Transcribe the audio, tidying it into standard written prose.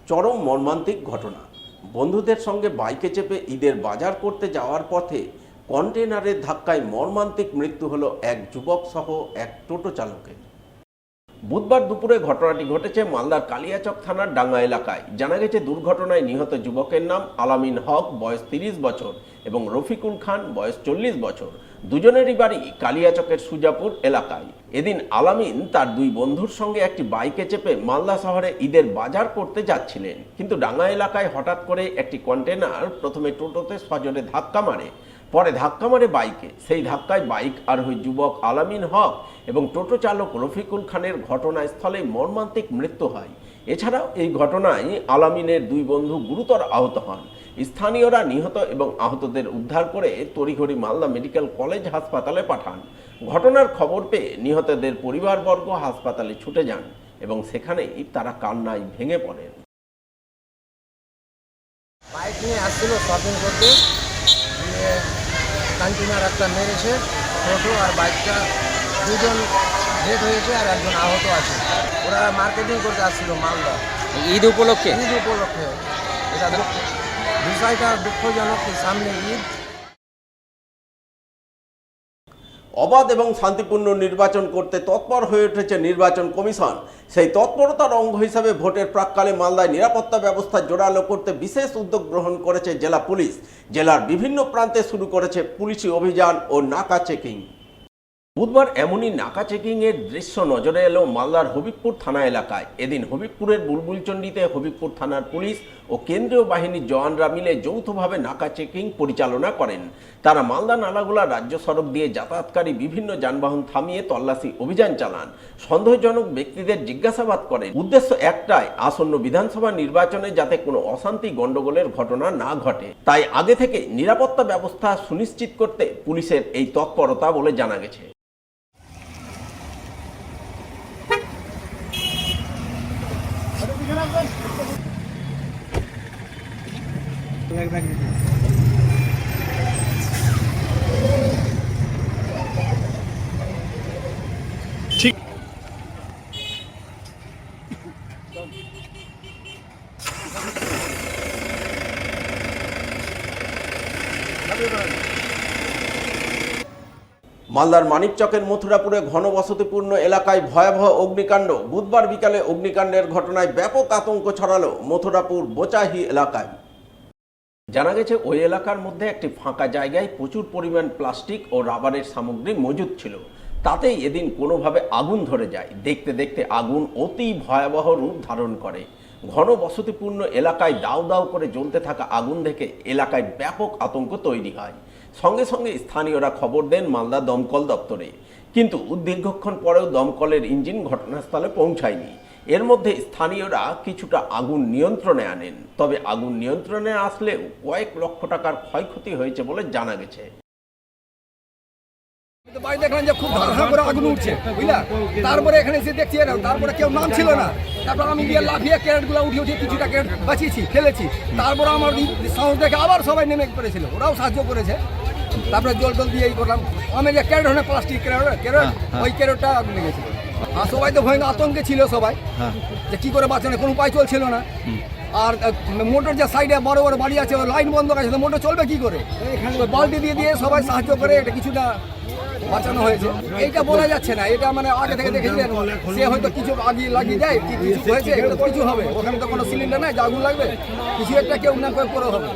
চরম মর্মান্তিক ঘটনা। বন্ধুদের সঙ্গে বাইকে চেপে ঈদের বাজার করতে যাওয়ার পথে কন্টেনারের ধাক্কায় মর্মান্তিক মৃত্যু হলো এক যুবক সহ এক টোটো চালকের। বুধবার দুপুরে ঘটনাটি ঘটেছে মালদার কালিয়াচক থানার ডাঙ্গা এলাকায়। জানা গেছে দুর্ঘটনায় নিহত যুবকের নাম আলামিন হক, বয়স 30 বছর, এবং রফিকুল খান, বয়স 40 বছর। দুজনেরই বাড়ি কালিয়াচকের সুজাপুর এলাকায়। এদিন আলামিন তার দুই বন্ধুর সঙ্গে একটি বাইকে চেপে মালদা শহরে ঈদের বাজার করতে যাচ্ছিলেন, কিন্তু ডাঙ্গা এলাকায় হঠাৎ করে একটি কন্টেনার প্রথমে টোটোতে সজোরে ধাক্কা মারে, পরে ধাক্কা মারে বাইকে। সেই ধাক্কায় বাইক আরোহী যুবক আলামিন হক এবং টোটো চালক রফিকুল খানের ঘটনাস্থলে মর্মান্তিক মৃত্যু হয়। এছাড়াও এই ঘটনায় আলামিনের দুই বন্ধু গুরুতর আহত হন। স্থানীয়রা নিহত এবং আহতদের উদ্ধার করে তড়িঘড়ি মালদা মেডিকেল কলেজ হাসপাতালে পাঠান। ঘটনার খবর পেয়ে নিহতদের পরিবারবর্গ হাসপাতালে ছুটে যান এবং সেখানেই তারা কান্নায় ভেঙে পড়েন। বাইক নিয়ে আসছিল শপিং করতে, দিয়ে কন্টেনার একটা মেরেছে, টোটো আর বাইকটা, দুজন ডেথ হয়েছে আর একজন আহত আছে। ওরা মার্কেটিং করতে আসছিল মালদা ঈদ উপলক্ষে। এটা বিষয়টা দুঃখজনক, সামনে ঈদ। অবাধ এবং শান্তিপূর্ণ নির্বাচন করতে তৎপর হয়ে উঠেছে নির্বাচন কমিশন। সেই তৎপরতার অঙ্গ হিসাবে ভোটের প্রাক্কালে মালদায় নিরাপত্তা ব্যবস্থা জোরালো করতে বিশেষ উদ্যোগ গ্রহণ করেছে জেলা পুলিশ। জেলার বিভিন্ন প্রান্তে শুরু করেছে পুলিশি অভিযান ও নাকা চেকিং। বুধবার এমনই নাকা চেকিংয়ের দৃশ্য নজরে এলো মালদার হবিবপুর থানা এলাকায়। এদিন হবিবপুরের বুলবুলচন্ডিতে হবিবপুর থানার পুলিশ ও কেন্দ্রীয় বাহিনীর জওয়ানরা মিলে যৌথভাবে নাকা চেকিং পরিচালনা করেন। তারা মালদা নালাগোলা রাজ্য সড়ক দিয়ে যাতায়াতকারী বিভিন্ন যানবাহন থামিয়ে তল্লাশি অভিযান চালান, সন্দেহজনক ব্যক্তিদের জিজ্ঞাসাবাদ করেন। উদ্দেশ্য একটাই, আসন্ন বিধানসভা নির্বাচনে যাতে কোনো অশান্তি গণ্ডগোলের ঘটনা না ঘটে। তাই আগে থেকে নিরাপত্তা ব্যবস্থা সুনিশ্চিত করতে পুলিশের এই তৎপরতা বলে জানা গেছে। ঠিক মালদার মানিকচকের মথুরাপুরে ঘনবসতিপূর্ণ এলাকায় ভয়াবহ অগ্নিকাণ্ড। বুধবার বিকালে অগ্নিকাণ্ডের ঘটনায় ব্যাপক আতঙ্ক ছড়ালো মথুরাপুর বোচাহি এলাকায়। জানা গেছে ওই এলাকার মধ্যে একটি ফাঁকা জায়গায় প্রচুর পরিমাণ প্লাস্টিক ও রাবারের সামগ্রী মজুদ ছিল। তাতেই এদিন কোনোভাবে আগুন ধরে যায়। দেখতে দেখতে আগুন অতি ভয়াবহ রূপ ধারণ করে। ঘনবসতিপূর্ণ এলাকায় দাউ দাউ করে জ্বলতে থাকা আগুন দেখে এলাকায় ব্যাপক আতঙ্ক তৈরি হয়। সঙ্গে সঙ্গে স্থানীয়রা খবর দেন মালদা দমকল দপ্তরে, কিন্তু দীর্ঘক্ষণ পরেও দমকলের ইঞ্জিন ঘটনাস্থলে পৌঁছায়নি। এর মধ্যে স্থানীয়রা কিছুটা আগুন নিয়ন্ত্রণে আনেন, তবে আগুন নিয়ন্ত্রণে আসলেও কয়েক লক্ষ টাকার ক্ষয়ক্ষতি হয়েছে বলে জানা গেছে। বাড়ি দেখলাম যে খুব ধারণা করে আগুন উঠছে, বুঝলা। তারপরে এখানে এসে দেখছি তারপরে কেউ নাম ছিল না। তারপর আমি গিয়ে লাফিয়ে ক্যারেটগুলো উঠিয়ে কিছুটা ক্যারেট বাঁচিয়েছি, ফেলেছি। তারপর আমার সাহস দেখে আবার সবাই নেমে পড়েছিল, ওরাও সাহায্য করেছে। তারপরে জল দিয়ে এই করলাম। আমি যে ক্যারেট হয় না, প্লাস্টিক ক্যারেট, ওই ক্যারেটটা আগুন লেগেছিল। আর সবাই তো ভয় আতঙ্কে ছিল সবাই, যে কি করে বাঁচানো, কোনো উপায় চলছিল না। আর মোটর যে সাইডে বড় বড় বাড়ি আছে, লাইন বন্ধ আছে, মোটর চলবে কি করে? বালতি দিয়ে সবাই সাহায্য করে এটা কিছুটা বাঁচানো হয়েছে। এইটা বলা যাচ্ছে না, এটা মানে আগে থেকে দেখেছিলেন, সে হয়তো কিছু আগে লাগিয়ে যায়, কিছু হয়েছে, কিছু হবে। ওখানে তো কোনো সিলিন্ডার নাই যে আগুন লাগবে, কিছু একটা কেউ না করে হবে।